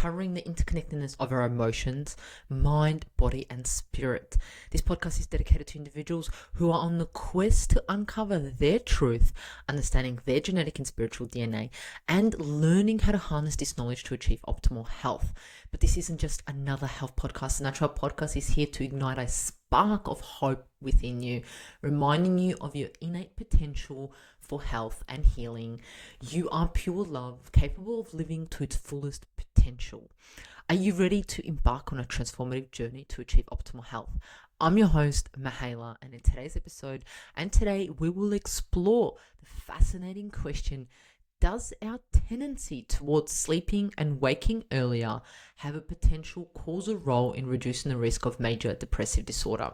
uncovering the interconnectedness of our emotions, mind, body, and spirit. This podcast is dedicated to individuals who are on the quest to uncover their truth, understanding their genetic and spiritual DNA, and learning how to harness this knowledge to achieve optimal health. But this isn't just another health podcast. The Natural Podcast is here to ignite a spark of hope within you, reminding you of your innate potential for health and healing. You are pure love, capable of living to its fullest potential. Are you ready to embark on a transformative journey to achieve optimal health? I'm your host, Mihaela, and in today's episode, today we will explore the fascinating question: does our tendency towards sleeping and waking earlier have a potential causal role in reducing the risk of major depressive disorder?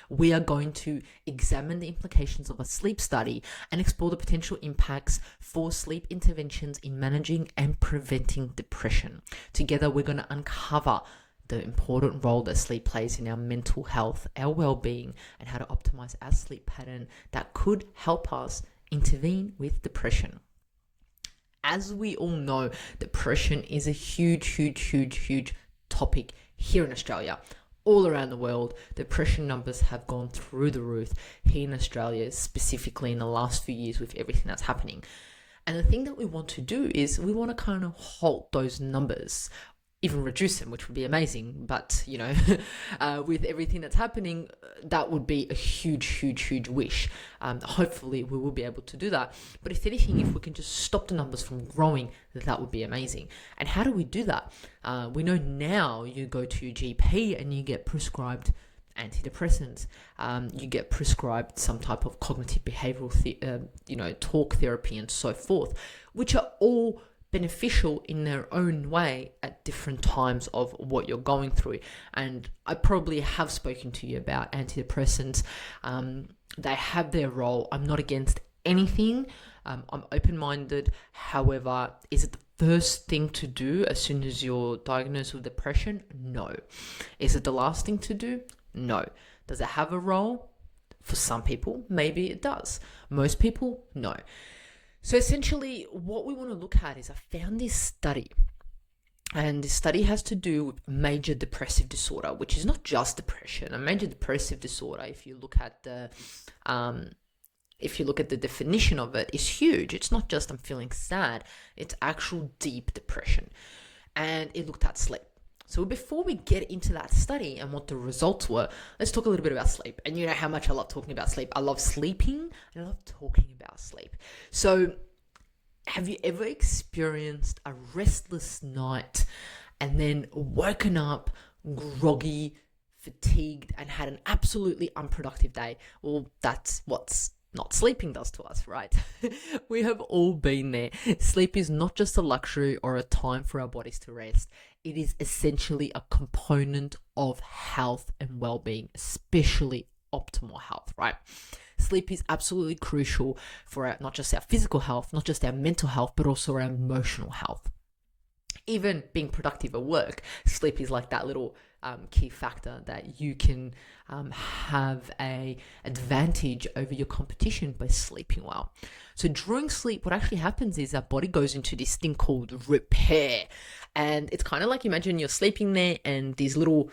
We are going to examine the implications of a sleep study and explore the potential impacts for sleep interventions in managing and preventing depression. Together, we're going to uncover the important role that sleep plays in our mental health, our well-being, and how to optimize our sleep pattern that could help us intervene with depression. As we all know, depression is a huge topic here in Australia. All around the world, depression numbers have gone through the roof. Here in Australia, specifically in the last few years with everything that's happening. And the thing that we want to do is we want to kind of halt those numbers, even reduce them, which would be amazing. But, with everything that's happening, that would be a huge wish. Hopefully we will be able to do that. But if anything, if we can just stop the numbers from growing, that would be amazing. And how do we do that? We know now you go to your GP and you get prescribed antidepressants. You get prescribed some type of cognitive behavioral, talk therapy and so forth, which are all beneficial in their own way at different times of what you're going through. And I probably have spoken to you about antidepressants. They have their role. I'm not against anything. I'm open-minded. However, is it the first thing to do as soon as you're diagnosed with depression? No. Is it the last thing to do? No. Does it have a role? For some people, maybe it does. Most people, no. So essentially, what we want to look at is I found this study, and this study has to do with major depressive disorder, which is not just depression. A major depressive disorder, if you look at the definition of it, is huge. It's not just I'm feeling sad; it's actual deep depression, and it looked at sleep. So before we get into that study and what the results were, let's talk a little bit about sleep. And you know how much I love talking about sleep. I love sleeping and I love talking about sleep. So have you ever experienced a restless night and then woken up groggy, fatigued, and had an absolutely unproductive day? Well, that's what's not sleeping does to us, right? We have all been there. Sleep is not just a luxury or a time for our bodies to rest. It is essentially a component of health and well-being, especially optimal health, right? Sleep is absolutely crucial for not just our physical health, not just our mental health, but also our emotional health. Even being productive at work, sleep is like that little key factor that you can have a advantage over your competition by sleeping well. So during sleep, what actually happens is our body goes into this thing called repair, and it's kind of like, imagine you're sleeping there and these little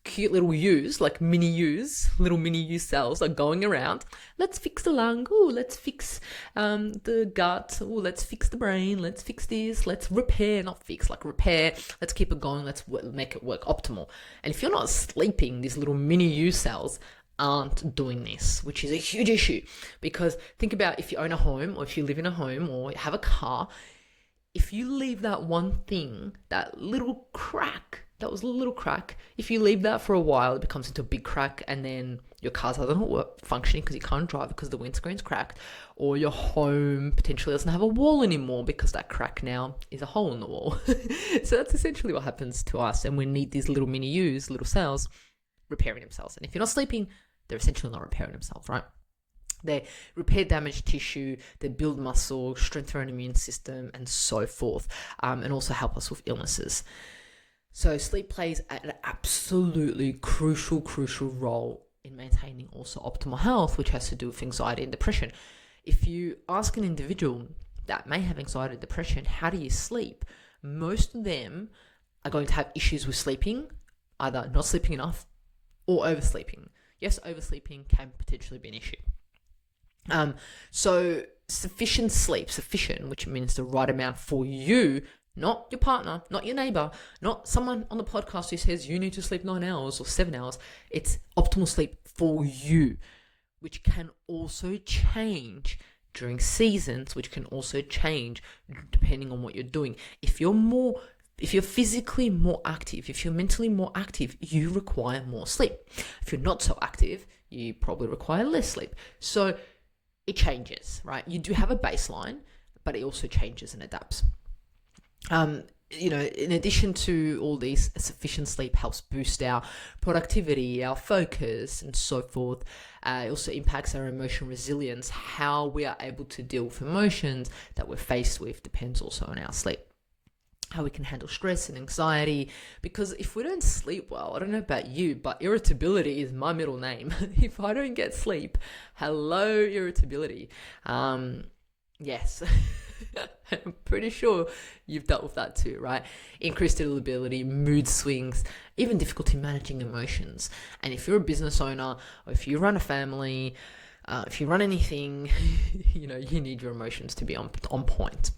cute little U's, like little mini U cells are going around. Let's fix the lung. Oh, let's fix the gut. Oh, let's fix the brain. Let's fix this. Let's repair, not fix, like repair. Let's keep it going. Let's make it work optimal. And if you're not sleeping, these little mini U cells aren't doing this, which is a huge issue. Because think about if you own a home, or if you live in a home, or have a car. If you leave that one thing, that little crack, if you leave that for a while, it becomes into a big crack, and then your car's either not functioning because you can't drive because the windscreen's cracked, or your home potentially doesn't have a wall anymore because that crack now is a hole in the wall. So that's essentially what happens to us, and we need these little mini U's, little cells, repairing themselves. And if you're not sleeping, they're essentially not repairing themselves, right? They repair damaged tissue, they build muscle, strengthen our immune system, and so forth, and also help us with illnesses. So sleep plays an absolutely crucial role in maintaining also optimal health, which has to do with anxiety and depression. If you ask an individual that may have anxiety and depression, how do you sleep? most of them are going to have issues with sleeping, either not sleeping enough or oversleeping. Yes, oversleeping can potentially be an issue. So sufficient sleep, which means the right amount for you, not your partner, not your neighbor, not someone on the podcast who says you need to sleep 9 hours or 7 hours. It's optimal sleep for you, which can also change during seasons, which can also change depending on what you're doing. If you're physically more active, if you're mentally more active, you require more sleep. If you're not so active, you probably require less sleep. So it changes, right? You do have a baseline, but it also changes and adapts. In addition to all these, sufficient sleep helps boost our productivity, our focus, and so forth. It also impacts our emotional resilience. How we are able to deal with emotions that we're faced with depends also on our sleep. How we can handle stress and anxiety, because if we don't sleep well, I don't know about you, but irritability is my middle name. If I don't get sleep, hello irritability. Yes. I'm pretty sure you've dealt with that too, right? Increased irritability, mood swings, even difficulty managing emotions. And if you're a business owner, or if you run a family, if you run anything, you need your emotions to be on point.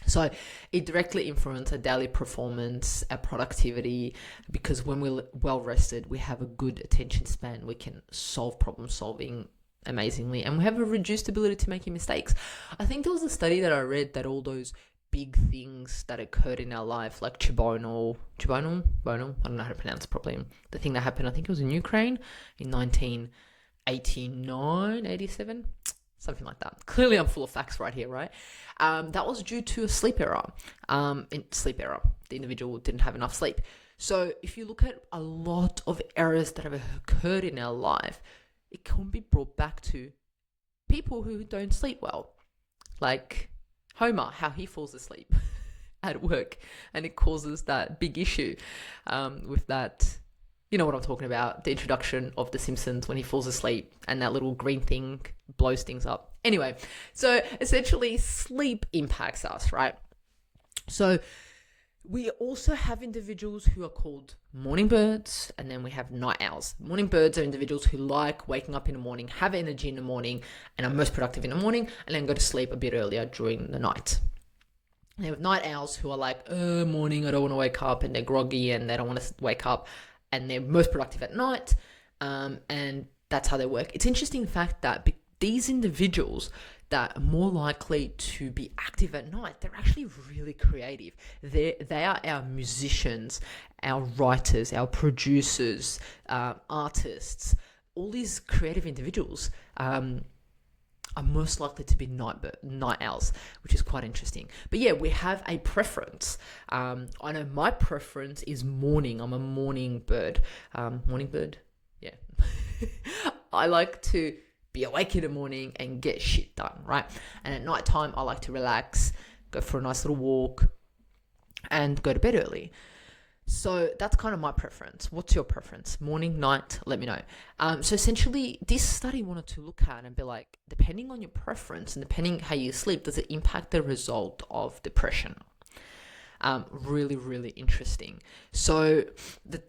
So it directly influences our daily performance, our productivity, because when we're well rested, we have a good attention span. We can solve problem solving amazingly, and we have a reduced ability to making mistakes. I think there was a study that I read that all those big things that occurred in our life, like Chernobyl, I don't know how to pronounce it properly. The thing that happened, I think it was in Ukraine in 1989, 87, something like that. Clearly, I'm full of facts right here, right? That was due to a sleep error. The individual didn't have enough sleep. So if you look at a lot of errors that have occurred in our life, it can be brought back to people who don't sleep well. Like Homer, how he falls asleep at work, and it causes that big issue with that. You know what I'm talking about, the introduction of The Simpsons when he falls asleep and that little green thing blows things up. Anyway, so essentially sleep impacts us, right? So we also have individuals who are called morning birds, and then we have night owls. Morning birds are individuals who like waking up in the morning, have energy in the morning, and are most productive in the morning, and then go to sleep a bit earlier during the night. And have night owls who are like, morning, I don't want to wake up, and they're groggy and they don't want to wake up, and they're most productive at night, and that's how they work. It's interesting the fact that these individuals that are more likely to be active at night, they're actually really creative. They are our musicians, our writers, our producers, artists. All these creative individuals are most likely to be night owls, which is quite interesting. But yeah, we have a preference. I know my preference is morning. I'm a morning bird. Morning bird? Yeah. I like to be awake in the morning and get shit done, right? And at nighttime, I like to relax, go for a nice little walk, and go to bed early. So that's kind of my preference. What's your preference? Morning, night? Let me know. So essentially, this study wanted to look at and be like, depending on your preference and depending how you sleep, does it impact the result of depression? Really, really interesting. So the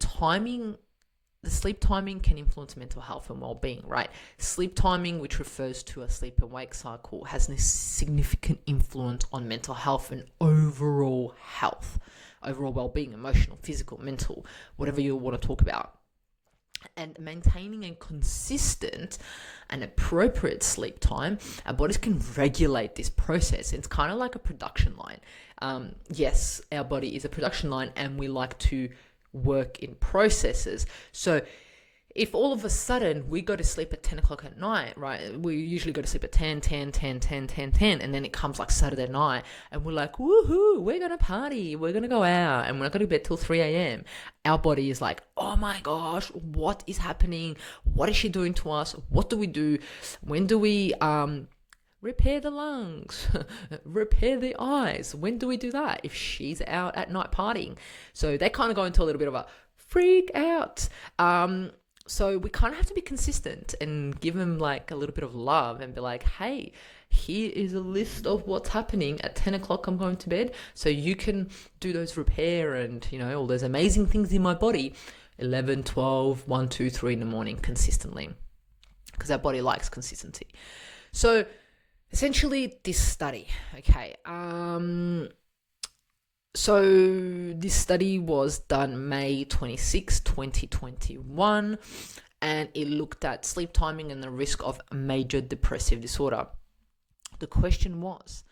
sleep timing can influence mental health and well-being, right? Sleep timing, which refers to a sleep and wake cycle, has a significant influence on mental health and overall health. Overall well-being, emotional, physical, mental, whatever you want to talk about. And maintaining a consistent and appropriate sleep time, our bodies can regulate this process. It's kind of like a production line. Yes, our body is a production line, and we like to work in processes. So if all of a sudden we go to sleep at 10 o'clock at night, right? We usually go to sleep at 10, and then it comes like Saturday night and we're like, woohoo, we're going to party, we're going to go out, and we're not going to bed till 3 a.m. Our body is like, oh my gosh, what is happening? What is she doing to us? What do we do? When do we repair the lungs, repair the eyes? When do we do that if she's out at night partying? So they kind of go into a little bit of a freak out. So we kind of have to be consistent and give them like a little bit of love and be like, hey, here is a list of what's happening at 10 o'clock. I'm going to bed, so you can do those repair and, all those amazing things in my body 11, 12, 1, 2, 3 in the morning consistently, because our body likes consistency. So essentially this study, so this study was done May 26, 2021, and it looked at sleep timing and the risk of major depressive disorder. The question was,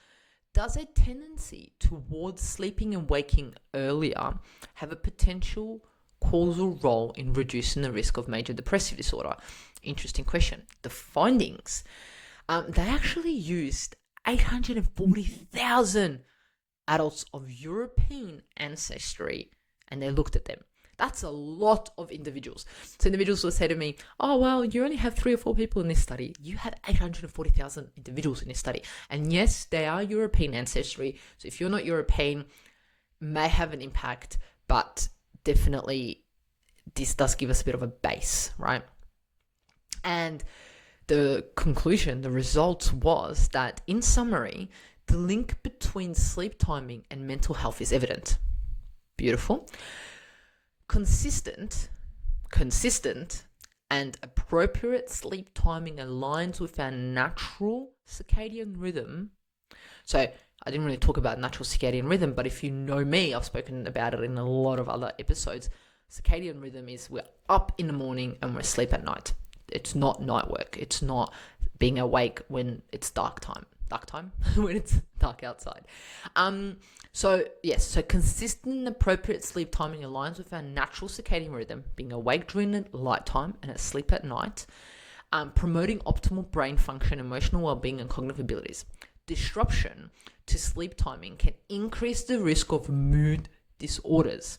does a tendency towards sleeping and waking earlier have a potential causal role in reducing the risk of major depressive disorder? Interesting question. The findings, they actually used 840,000 adults of European ancestry, and they looked at them. That's a lot of individuals. So individuals will say to me, oh, well, you only have 3 or 4 people in this study. You had 840,000 individuals in this study. And yes, they are European ancestry. So if you're not European, may have an impact, but definitely this does give us a bit of a base, right? And the conclusion, the results was that, in summary, the link between sleep timing and mental health is evident. Beautiful. Consistent and appropriate sleep timing aligns with our natural circadian rhythm. So I didn't really talk about natural circadian rhythm, but if you know me, I've spoken about it in a lot of other episodes. Circadian rhythm is we're up in the morning and we're asleep at night. It's not night work. It's not being awake when it's dark time when it's dark outside. So consistent and appropriate sleep timing aligns with our natural circadian rhythm, being awake during the light time and asleep at night, promoting optimal brain function, emotional well-being, and cognitive abilities. Disruption to sleep timing can increase the risk of mood disorders,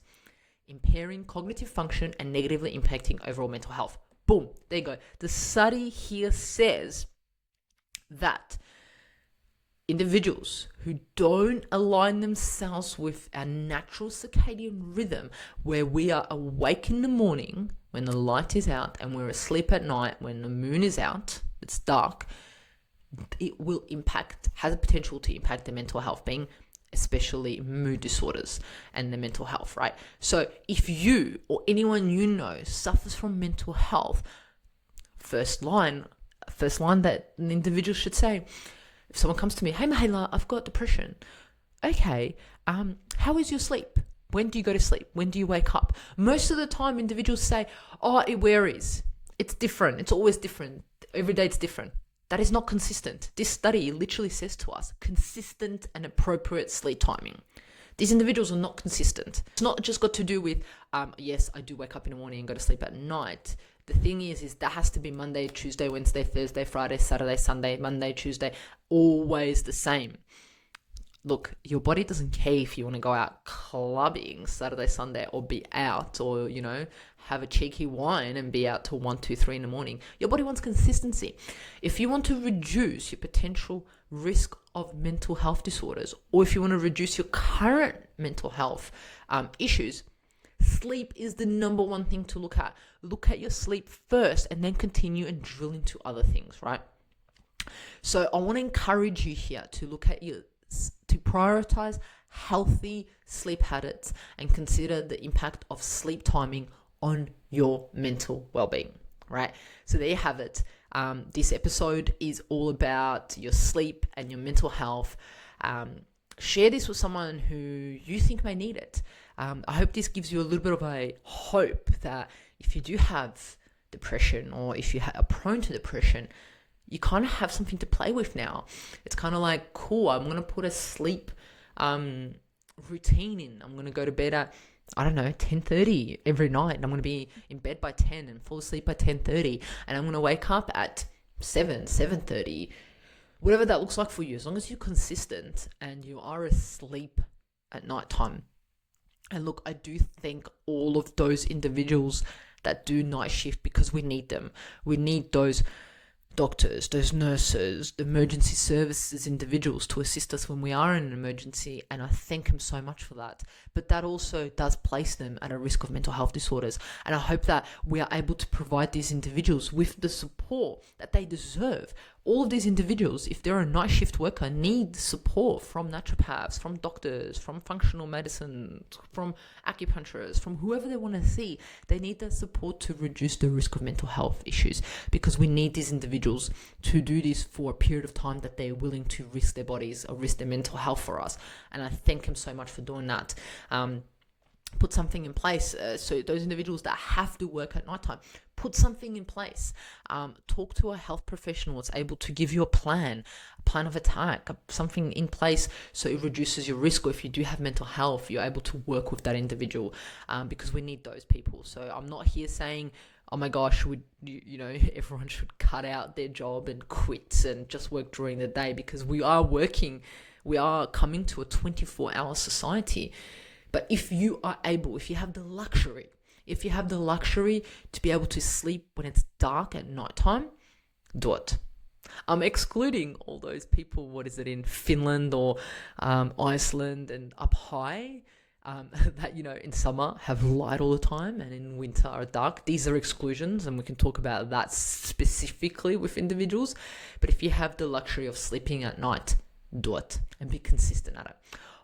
impairing cognitive function and negatively impacting overall mental health. Boom, there you go. The study here says that individuals who don't align themselves with our natural circadian rhythm, where we are awake in the morning when the light is out and we're asleep at night when the moon is out, it's dark, it has a potential to impact their mental health, being especially mood disorders and the mental health, right? So if you or anyone you know suffers from mental health, first line that an individual should say, if someone comes to me, hey Mahela, I've got depression. Okay, how is your sleep? When do you go to sleep? When do you wake up? Most of the time individuals say, oh, it varies. It's different. It's always different. Every day it's different. That is not consistent. This study literally says to us, consistent and appropriate sleep timing. These individuals are not consistent. It's not just got to do with, yes, I do wake up in the morning and go to sleep at night. The thing is that has to be Monday, Tuesday, Wednesday, Thursday, Friday, Saturday, Sunday, Monday, Tuesday, always the same. Look, your body doesn't care if you want to go out clubbing Saturday, Sunday, or be out, or, have a cheeky wine and be out till 1, 2, 3 in the morning. Your body wants consistency. If you want to reduce your potential risk of mental health disorders, or if you want to reduce your current mental health issues, sleep is the number one thing to look at. Look at your sleep first and then continue and drill into other things, right? So I want to encourage you here to look at to prioritize healthy sleep habits and consider the impact of sleep timing on your mental well-being, right? So there you have it. This episode is all about your sleep and your mental health. Share this with someone who you think may need it. I hope this gives you a little bit of a hope that if you do have depression, or if you are prone to depression, you kind of have something to play with now. It's kind of like, cool, I'm going to put a sleep routine in. I'm going to go to bed at, 10:30 every night. And I'm going to be in bed by 10 and fall asleep by 10:30. And I'm going to wake up at 7:30. Whatever that looks like for you, as long as you're consistent and you are asleep at nighttime. And look, I do thank all of those individuals that do night shift, because we need them. We need those doctors, those nurses, the emergency services individuals to assist us when we are in an emergency, and I thank them so much for that. But that also does place them at a risk of mental health disorders, and I hope that we are able to provide these individuals with the support that they deserve all of these individuals, if they're a night shift worker, need support from naturopaths, from doctors, from functional medicine, from acupuncturists, from whoever they want to see. They need that support to reduce the risk of mental health issues, because we need these individuals to do this for a period of time that they're willing to risk their bodies or risk their mental health for us. And I thank him so much for doing that. Put something in place. So those individuals that have to work at nighttime, put something in place. Talk to a health professional that's able to give you a plan of attack, something in place so it reduces your risk. Or if you do have mental health, you're able to work with that individual, because we need those people. So I'm not here saying, oh my gosh, everyone should cut out their job and quit and just work during the day, because we are coming to a 24-hour society. But if you have the luxury to be able to sleep when it's dark at nighttime, do it. I'm excluding all those people, in Finland or Iceland and up high, that, in summer have light all the time and in winter are dark. These are exclusions, and we can talk about that specifically with individuals. But if you have the luxury of sleeping at night, do it and be consistent at it.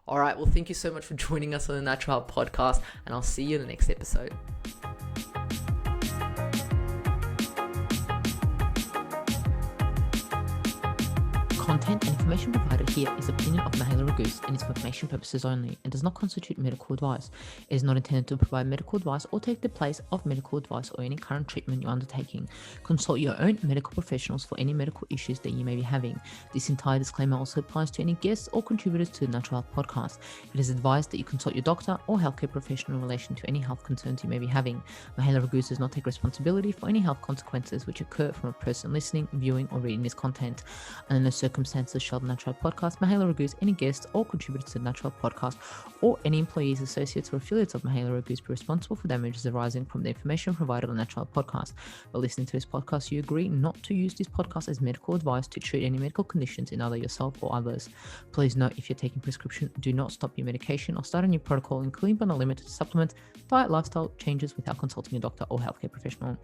All right, well, thank you so much for joining us on the Natural Health Podcast, and I'll see you in the next episode. Content and information provided here is opinion of Mahela Ragoose and is for information purposes only and does not constitute medical advice. It is not intended to provide medical advice or take the place of medical advice or any current treatment you're undertaking. Consult your own medical professionals for any medical issues that you may be having. This entire disclaimer also applies to any guests or contributors to the Natural Health Podcast. It is advised that you consult your doctor or healthcare professional in relation to any health concerns you may be having. Mahela Ragoose does not take responsibility for any health consequences which occur from a person listening, viewing, or reading this content. Under no circumstances shall the Natural Health Podcast, Mahela Ragoose, any guests or contributors to the Natural Health Podcast, or any employees, associates, or affiliates of Mahela Ragoose be responsible for damages arising from the information provided on the Natural Health Podcast. By listening to this podcast, you agree not to use this podcast as medical advice to treat any medical conditions in either yourself or others. Please note, if you're taking prescription, do not stop your medication or start a new protocol, including but not limited to supplements, diet, lifestyle changes without consulting your doctor or healthcare professional.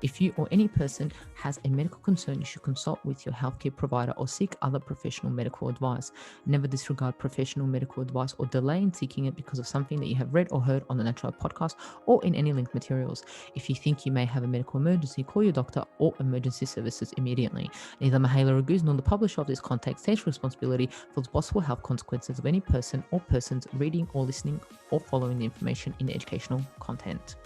If you or any person has a medical concern, you should consult with your healthcare provider or seek other professional medical advice. Never disregard professional medical advice or delay in seeking it because of something that you have read or heard on the Natural Health Podcast or in any linked materials. If you think you may have a medical emergency, call your doctor or emergency services immediately. Neither Mahela Ragoose nor the publisher of this content takes responsibility for the possible health consequences of any person or persons reading or listening or following the information in the educational content.